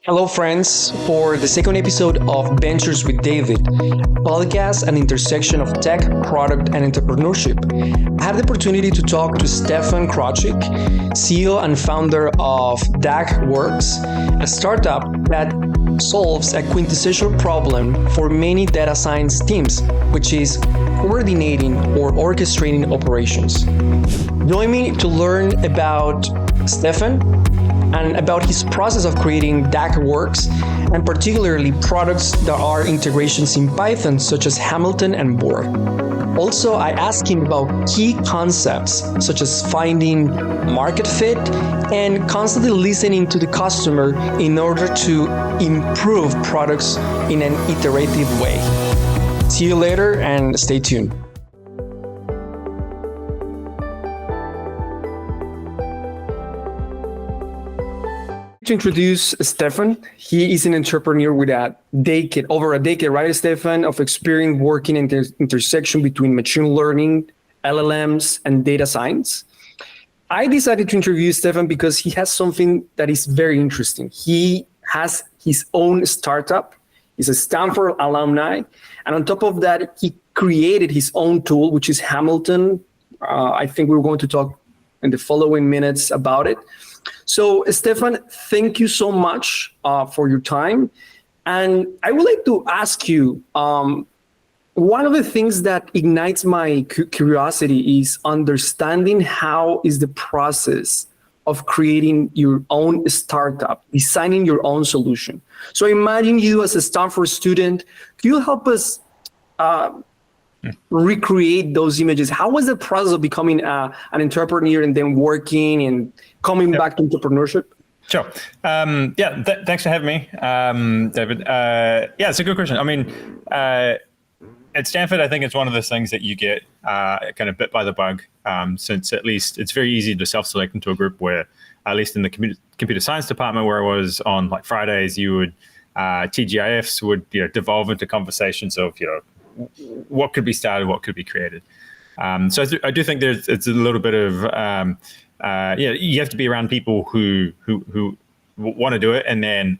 Hello, friends, for the second episode of Ventures with David, podcast an intersection of tech, product, and entrepreneurship. I have the opportunity to talk to Stefan Krawczyk, CEO and founder of DAGworks, a startup that solves a quintessential problem for many data science teams, which is coordinating or orchestrating operations. Join me to learn about Stefan and about his process of creating DAGworks, and particularly products that are integrations in Python, such as Hamilton and Bohr. Also, I asked him about key concepts, such as finding market fit and constantly listening to the customer in order to improve products in an iterative way. See you later and stay tuned. To introduce Stefan, he is an entrepreneur with over a decade, right, Stefan, of experience working in the intersection between machine learning, LLMs, and data science. I decided to interview Stefan because he has something that is very interesting. He has his own startup. He's a Stanford alumni. And on top of that, he created his own tool, which is Hamilton. I think we're going to talk in the following minutes about it. So, Stefan, thank you so much for your time. And I would like to ask you, one of the things that ignites my curiosity is understanding how is the process of creating your own startup, designing your own solution. So imagine you as a Stanford student. Can you help us recreate those images? How was the process of becoming an entrepreneur and then working and coming back to entrepreneurship? Sure. Thanks for having me, David. It's a good question. I mean, at Stanford, I think it's one of those things that you get kind of bit by the bug, since at least it's very easy to self-select into a group where, at least in the computer science department where I was on like Fridays, you would, TGIFs would devolve into conversations of, what could be started, what could be created. So I do think it's a little bit of, you have to be around people who want to do it. And then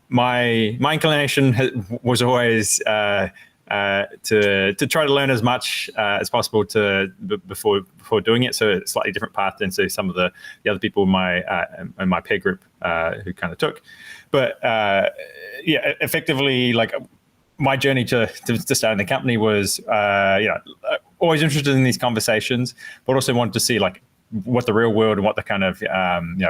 my inclination was always to try to learn as much as possible before doing it. So a slightly different path than say some of the other people in my peer group who kind of took. But effectively, like, my journey to starting the company was, always interested in these conversations, but also wanted to see like what the real world and what the kind of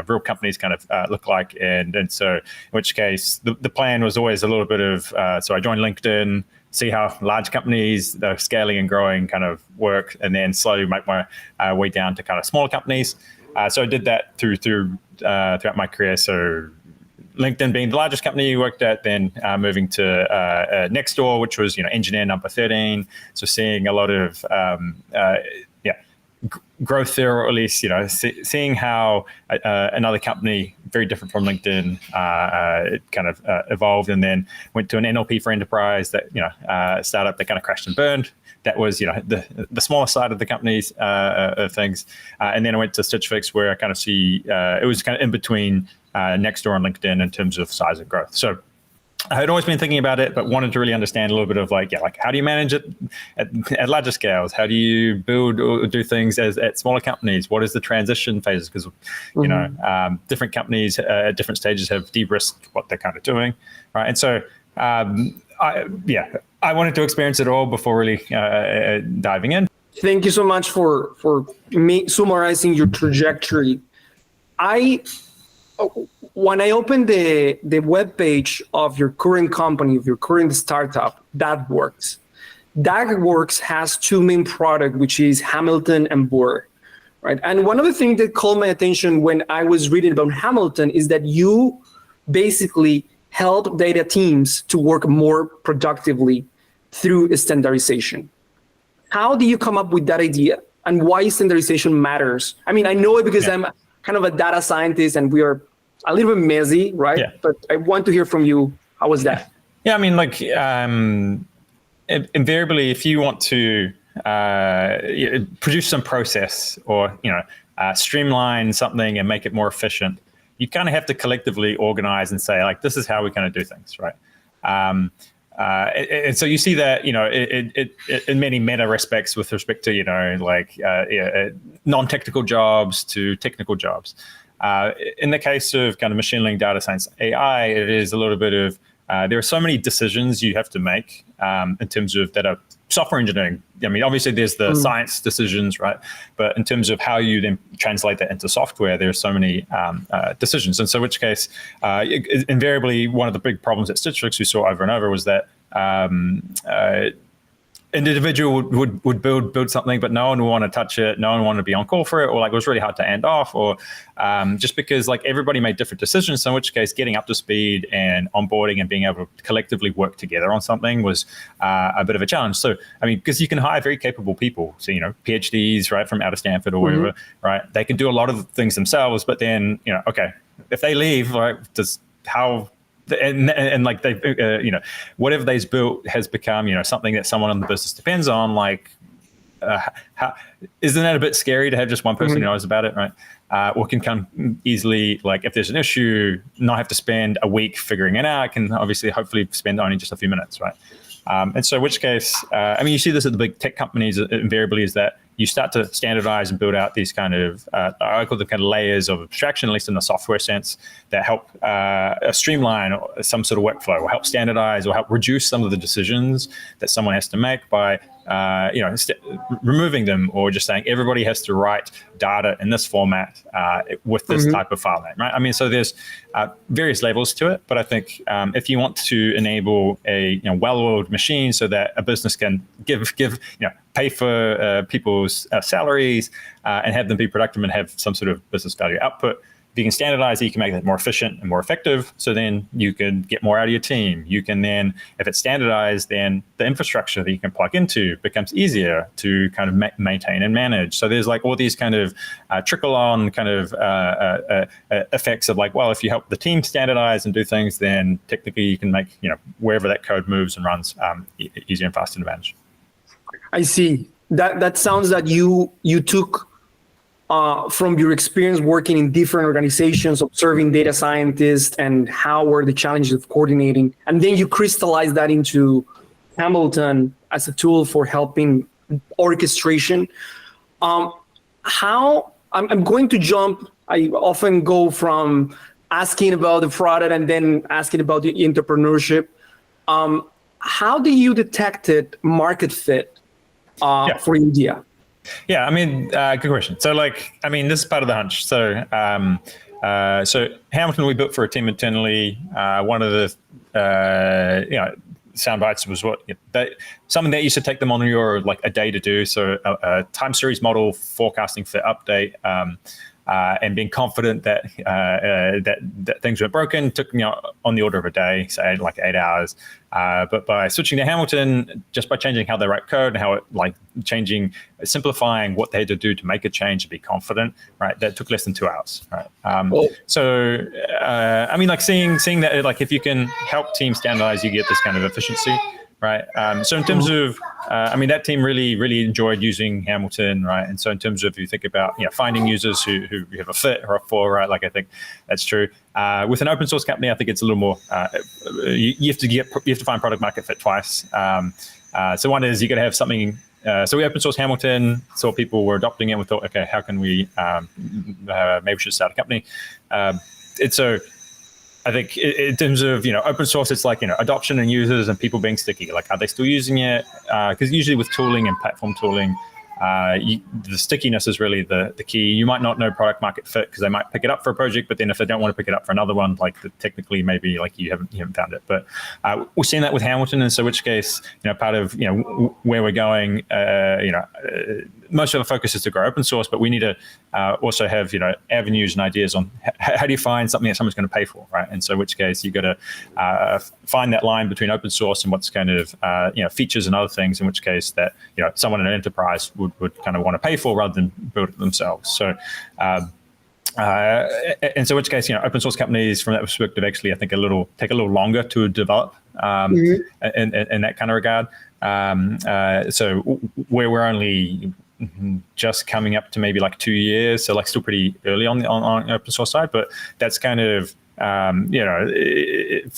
real companies kind of look like, and so in which case the plan was always a little bit of so I joined LinkedIn, see how large companies that are scaling and growing kind of work, and then slowly make my way down to kind of smaller companies. So I did that throughout my career. So LinkedIn being the largest company you worked at, then moving to Nextdoor, which was engineer number 13. So seeing a lot of growth there, or at least seeing how another company very different from LinkedIn it kind of evolved, and then went to an NLP for enterprise that startup that kind of crashed and burned. That was the smaller side of the companies of things, and then I went to Stitch Fix, where I kind of see it was kind of in between Nextdoor and LinkedIn in terms of size and growth. So I had always been thinking about it, but wanted to really understand a little bit of like how do you manage it at larger scales? How do you build or do things at smaller companies? What is the transition phases? Because different companies at different stages have de-risked what they're kind of doing, right? And so I wanted to experience it all before really diving in. Thank you so much for me summarizing your trajectory. When I opened the webpage of your current company, of your current startup, DAGworks has two main products, which is Hamilton and Bohr, right? And one of the things that caught my attention when I was reading about Hamilton is that you basically help data teams to work more productively through standardization. How do you come up with that idea, and why standardization matters? I mean, I know it because I'm kind of a data scientist and we are a little bit messy, right? Yeah. But I want to hear from you. How was that? Yeah, I mean, like invariably, if you want to produce some process or streamline something and make it more efficient, you kind of have to collectively organize and say, like, this is how we're going to do things, right? And so you see that, it in many meta respects with respect to, non-technical jobs to technical jobs. In the case of kind of machine learning, data science, AI, it is a little bit of, there are so many decisions you have to make in terms of that are software engineering. I mean, obviously there's the science decisions, right? But in terms of how you then translate that into software, there's so many decisions. And so in which case, invariably, one of the big problems at Stitch we saw over and over was that an individual would build something, but no one would want to touch it. No one wanted to be on call for it, or like it was really hard to hand off, or just because like everybody made different decisions. So in which case, getting up to speed and onboarding and being able to collectively work together on something was a bit of a challenge. So I mean, because you can hire very capable people, so PhDs, right, from out of Stanford or wherever, right? They can do a lot of things themselves, but then okay, if they leave, right, and like they, whatever they've built has become, something that someone in the business depends on. Like, isn't that a bit scary to have just one person who knows about it, right? Or can come easily, like if there's an issue, not have to spend a week figuring it out, can obviously hopefully spend only just a few minutes, right? And so in which case, I mean, you see this at the big tech companies invariably, is that you start to standardize and build out these kind of, I call them kind of layers of abstraction, at least in the software sense, that help streamline some sort of workflow, or help standardize, or help reduce some of the decisions that someone has to make by, removing them, or just saying everybody has to write data in this format with this type of file name, right? I mean, so there's various levels to it, but I think if you want to enable a well-oiled machine so that a business can pay for people's salaries and have them be productive and have some sort of business value output. If you can standardize it, you can make that more efficient and more effective. So then you can get more out of your team. You can then, if it's standardized, then the infrastructure that you can plug into becomes easier to kind of maintain and manage. So there's like all these kind of trickle-on kind of effects of like, well, if you help the team standardize and do things, then technically you can make, wherever that code moves and runs easier and faster to manage. I see. That sounds that you took from your experience working in different organizations, observing data scientists and how were the challenges of coordinating, and then you crystallized that into Hamilton as a tool for helping orchestration. How I'm going to jump. I often go from asking about the product and then asking about the entrepreneurship. How do you detected market fit for India? Yeah, I mean, good question. So, like, I mean, this is part of the hunch. So, so Hamilton, we built for a team internally. One of the, sound bites was something that used to take them on a day to do. So, a time series model forecasting for update. And being confident that that things were broken took on the order of a day, say like 8 hours. But by switching to Hamilton, just by changing how they write code and how it simplifying what they had to do to make a change and be confident, right? That took less than 2 hours, right? So I mean, like seeing that, like if you can help teams standardize, you get this kind of efficiency. Right. So in terms of, I mean, that team really enjoyed using Hamilton, right? And so in terms of, you think about, finding users who have a fit or a for, right? Like I think that's true. With an open source company, I think it's a little more. You have to find product market fit twice. So one is you got to have something. So we open source Hamilton, saw people were adopting it, and we thought, okay, how can we? Maybe we should start a company. So I think in terms of, open source, it's like, adoption and users and people being sticky. Like, are they still using it? Because usually with tooling and platform tooling, the stickiness is really the key. You might not know product market fit because they might pick it up for a project, but then if they don't want to pick it up for another one, like technically maybe like you haven't found it. But we've seen that with Hamilton, and so which case, part of where we're going, most of the focus is to grow open source, but we need to also have avenues and ideas on how do you find something that someone's going to pay for, right? And so which case you got to find that line between open source and what's kind of features and other things, in which case that someone in an enterprise would kind of want to pay for rather than build it themselves. So and so which case open source companies from that perspective actually I think take a little longer to develop in that kind of regard. So where we're only just coming up to maybe like 2 years, so like still pretty early on the open source side. But that's kind of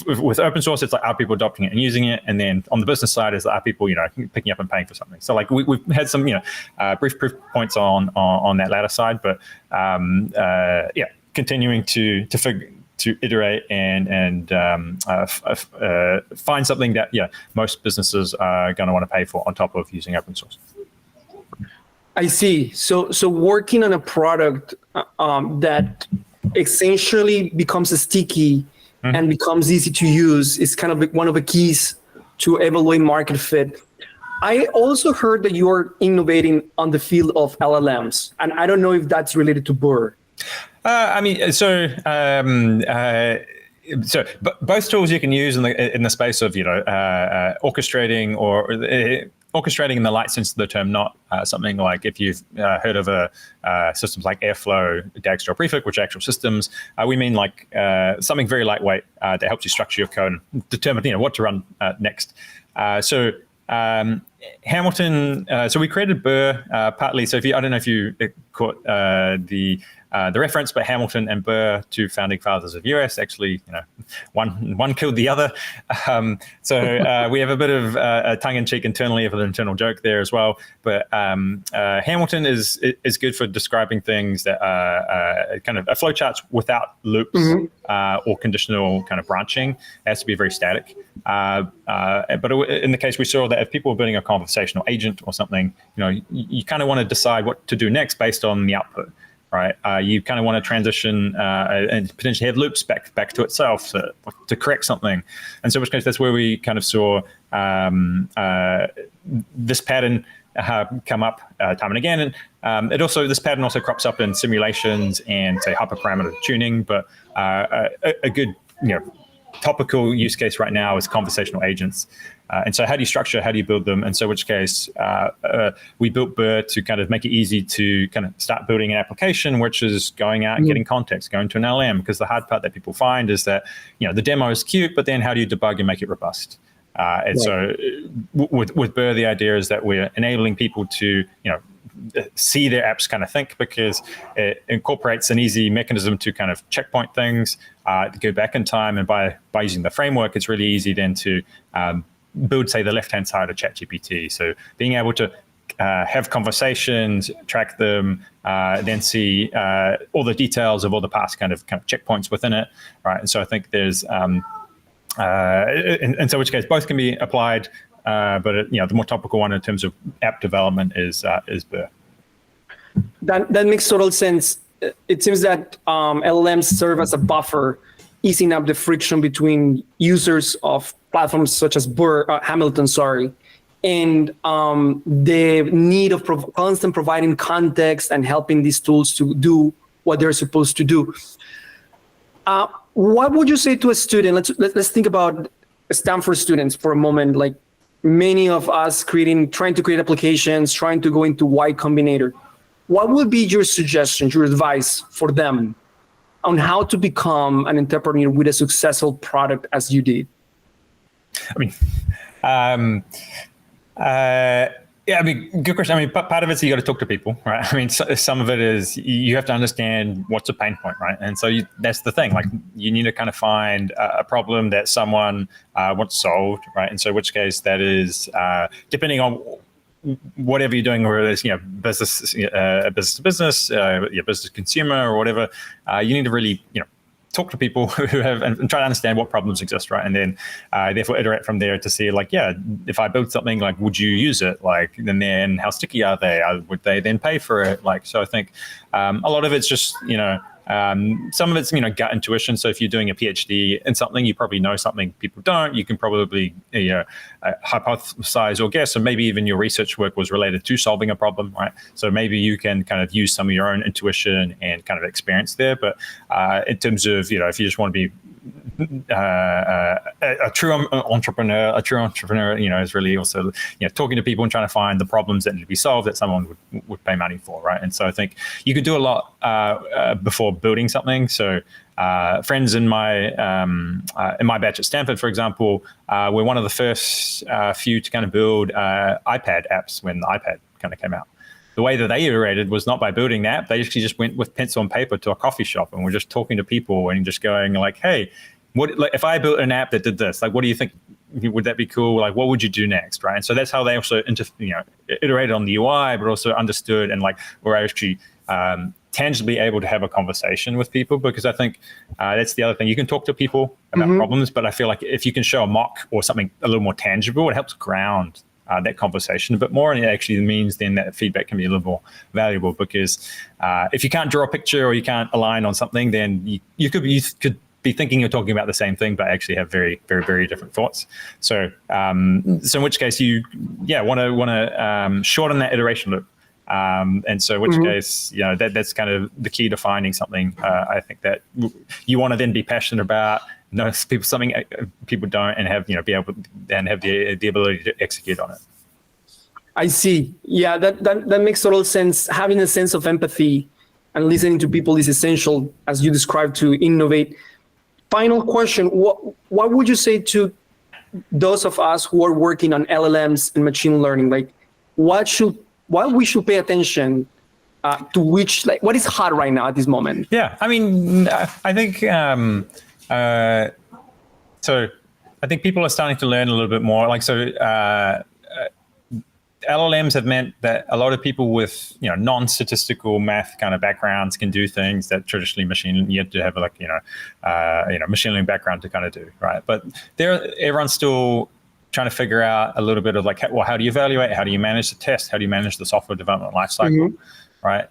with open source, it's like, are people adopting it and using it? And then on the business side, is are people picking up and paying for something? So like we've had some brief proof points on that latter side, but continuing to iterate and find something that most businesses are going to want to pay for on top of using open source. I see. So working on a product that essentially becomes sticky and becomes easy to use is kind of one of the keys to evaluate market fit. I also heard that you are innovating on the field of LLMs, and I don't know if that's related to Burr. So both tools you can use in the space of orchestrating or orchestrating in the light sense of the term, not something like if you've heard of systems like Airflow, Dagster, or Prefect, which are actual systems. We mean like something very lightweight that helps you structure your code and determine what to run next. Hamilton. So we created Burr partly. So I don't know if you caught the reference, but Hamilton and Burr, two founding fathers of US, actually, one killed the other. So we have a bit of a tongue-in-cheek internally of an internal joke there as well. But Hamilton is good for describing things that are kind of flowcharts without loops or conditional kind of branching. It has to be very static. But in the case we saw that if people were building a conversational agent or something, you kind of want to decide what to do next based on the output. Right, you kind of want to transition and potentially have loops back to itself to correct something, and so in which case that's where we kind of saw this pattern come up time and again, and this pattern also crops up in simulations and say hyperparameter tuning, but a good topical use case right now is conversational agents. And so how do you structure, how do you build them? And so in which case we built Burr to kind of make it easy to kind of start building an application, which is going out and getting context, going to an LM, because the hard part that people find is that, the demo is cute, but then how do you debug and make it robust? So with Burr, the idea is that we're enabling people to, see their apps kind of think, because it incorporates an easy mechanism to kind of checkpoint things, to go back in time. And by using the framework, it's really easy then to build, say, the left-hand side of ChatGPT. So being able to have conversations, track them, then see all the details of all the past kind of checkpoints within it, right? And so I think there's, in so which case both can be applied, but the more topical one in terms of app development is Burr. That makes total sense. It seems that LLMs serve as a buffer, easing up the friction between users of platforms such as Hamilton, and the need of constant providing context and helping these tools to do what they're supposed to do. What would you say to a student? Let's think about Stanford students for a moment. Like many of us trying to create applications, trying to go into Y Combinator. What would be your suggestions, your advice for them on how to become an entrepreneur with a successful product as you did? Good question. Part of it is you got to talk to people, right? Some of it is you have to understand what's a pain point, right? And so that's the thing. Like you need to kind of find a problem that someone wants solved, right? And so, in which case that is depending on whatever you're doing, whether it's business to business, business to consumer, or whatever, you need to really talk to people who have and try to understand what problems exist, right? And then therefore iterate from there to see if I build something, like would you use it, and then how sticky are they? Would they then pay for it? So I think a lot of it's just some of it's gut intuition. So if you're doing a PhD in something, you probably know something people don't. You can probably hypothesize or guess, and maybe even your research work was related to solving a problem, right? So maybe you can kind of use some of your own intuition and kind of experience there. But in terms of if you just want to be a true entrepreneur, is really also talking to people and trying to find the problems that need to be solved that someone would pay money for, right? And so I think you could do a lot before building something. So friends in my batch at Stanford, for example, were one of the first few to kind of build iPad apps when the iPad kind of came out. the way that they iterated was not by building the app. They actually just went with pencil and paper to a coffee shop and were just talking to people and just going like, hey, what, like, if I built an app that did this, like, what do you think? Would that be cool? Like, what would you do next, right? And so that's how they also iterated on the UI, but also understood and like were actually tangibly able to have a conversation with people. Because I think that's the other thing. You can talk to people about problems, but I feel like if you can show a mock or something a little more tangible, it helps ground that conversation a bit more, and it actually means then that feedback can be a little more valuable. Because if you can't draw a picture or you can't align on something, then you could be thinking you're talking about the same thing, but actually have very, very, very different thoughts. So, so in which case you, want to shorten that iteration loop. And so in which case, that's kind of the key to finding something. I think that you want to then be passionate about, know something people don't, and have be able and have the ability to execute on it. I see. Yeah, that makes total sense. Having a sense of empathy and listening to people is essential, as you described, to innovate. Final question: what would you say to those of us who are working on LLMs and machine learning? Like, what we should pay attention to? Which, like, what is hot right now at this moment? Yeah, I mean, I think so. I think people are starting to learn a little bit more. Like, so LLMs have meant that a lot of people with non-statistical math kind of backgrounds can do things that traditionally you have to have like machine learning background to kind of do, right? But everyone's still trying to figure out a little bit of like, well, how do you evaluate? How do you manage the test? How do you manage the software development lifecycle, right?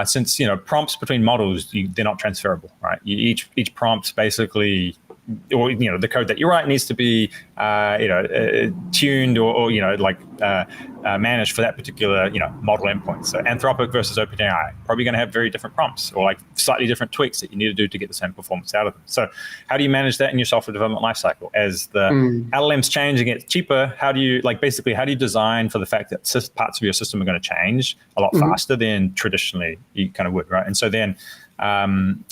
Since prompts between models, they're not transferable, right? Each prompt basically, or the code that you write needs to be tuned or managed for that particular model endpoint. So Anthropic versus OpenAI, probably going to have very different prompts or like slightly different tweaks that you need to do to get the same performance out of them. So how do you manage that in your software development lifecycle? As the LLMs change and get cheaper, how do you design for the fact that parts of your system are going to change a lot faster than traditionally you kind of would, right? And so then and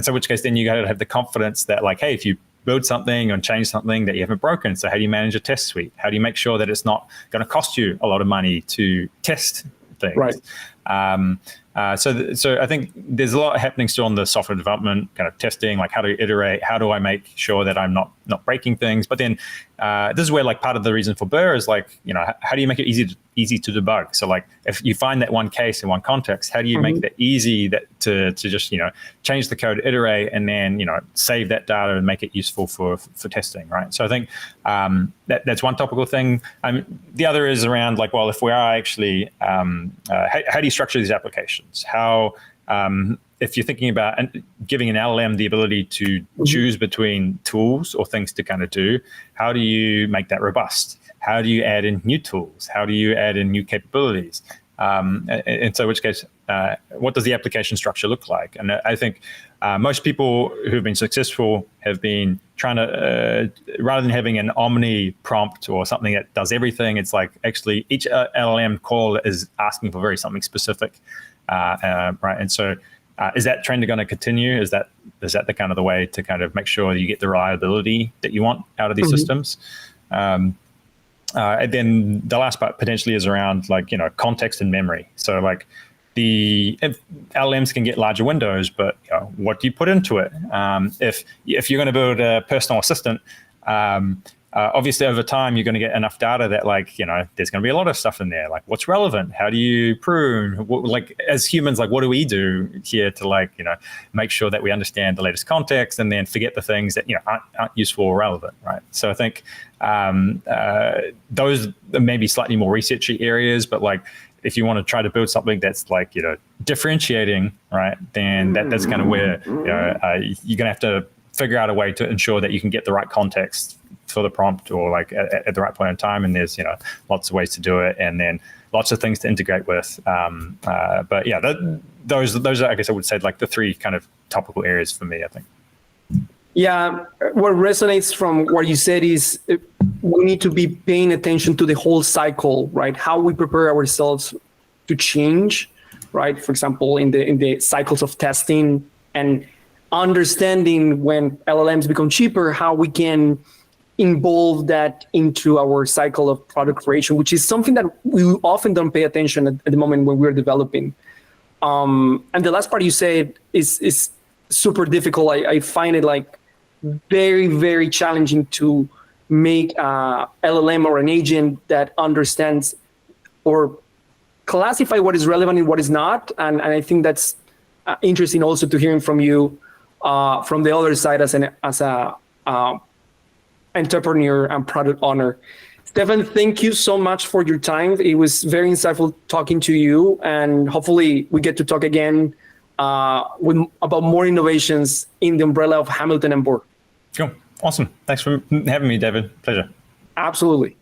so in which case then you got to have the confidence that like, hey, if you build something and change something that you haven't broken, so how do you manage a test suite? How do you make sure that it's not going to cost you a lot of money to test things? Right. So I think there's a lot happening still on the software development kind of testing, like how to iterate, how do I make sure that I'm not breaking things? But then this is where like part of the reason for Burr is like, how do you make it easy to debug? So like if you find that one case in one context, how do you make that easy to just, change the code, iterate, and then, save that data and make it useful for testing, right? So I think that's one topical thing. The other is around like, well, if we are actually, how do you structure these applications? How, if you're thinking about giving an LLM the ability to choose between tools or things to kind of do, how do you make that robust? How do you add in new tools? How do you add in new capabilities? And so in which case, what does the application structure look like? And I think most people who've been successful have been trying to, rather than having an omni prompt or something that does everything, it's like actually each LLM call is asking for something specific. Right. And so is that trend going to continue? Is that the kind of the way to kind of make sure you get the reliability that you want out of these systems? And then the last part potentially is around like, context and memory. So like if LLMs can get larger windows, but what do you put into it? If you're going to build a personal assistant, obviously over time you're going to get enough data that like there's going to be a lot of stuff in there, like what's relevant, how do you prune, like as humans, like what do we do here to like make sure that we understand the latest context and then forget the things that aren't useful or relevant, right? So I think those may be slightly more researchy areas, but like if you want to try to build something that's like differentiating, right, then that's kind of where you're going to have to figure out a way to ensure that you can get the right context for the prompt or like at the right point in time. And there's, lots of ways to do it. And then lots of things to integrate with. But yeah, those are, I guess I would say like the three kind of topical areas for me, I think. Yeah, what resonates from what you said is we need to be paying attention to the whole cycle, right? How we prepare ourselves to change, right? For example, in the cycles of testing and understanding when LLMs become cheaper, how we can involve that into our cycle of product creation, which is something that we often don't pay attention at the moment when we're developing. And the last part you said is super difficult. I find it like very, very challenging to make a LLM or an agent that understands or classify what is relevant and what is not. And I think that's interesting also to hearing from you from the other side as a entrepreneur and product owner. Stefan, thank you so much for your time. It was very insightful talking to you, and hopefully we get to talk again about more innovations in the umbrella of Hamilton and Borg. Cool. Awesome. Thanks for having me, David. Pleasure. Absolutely.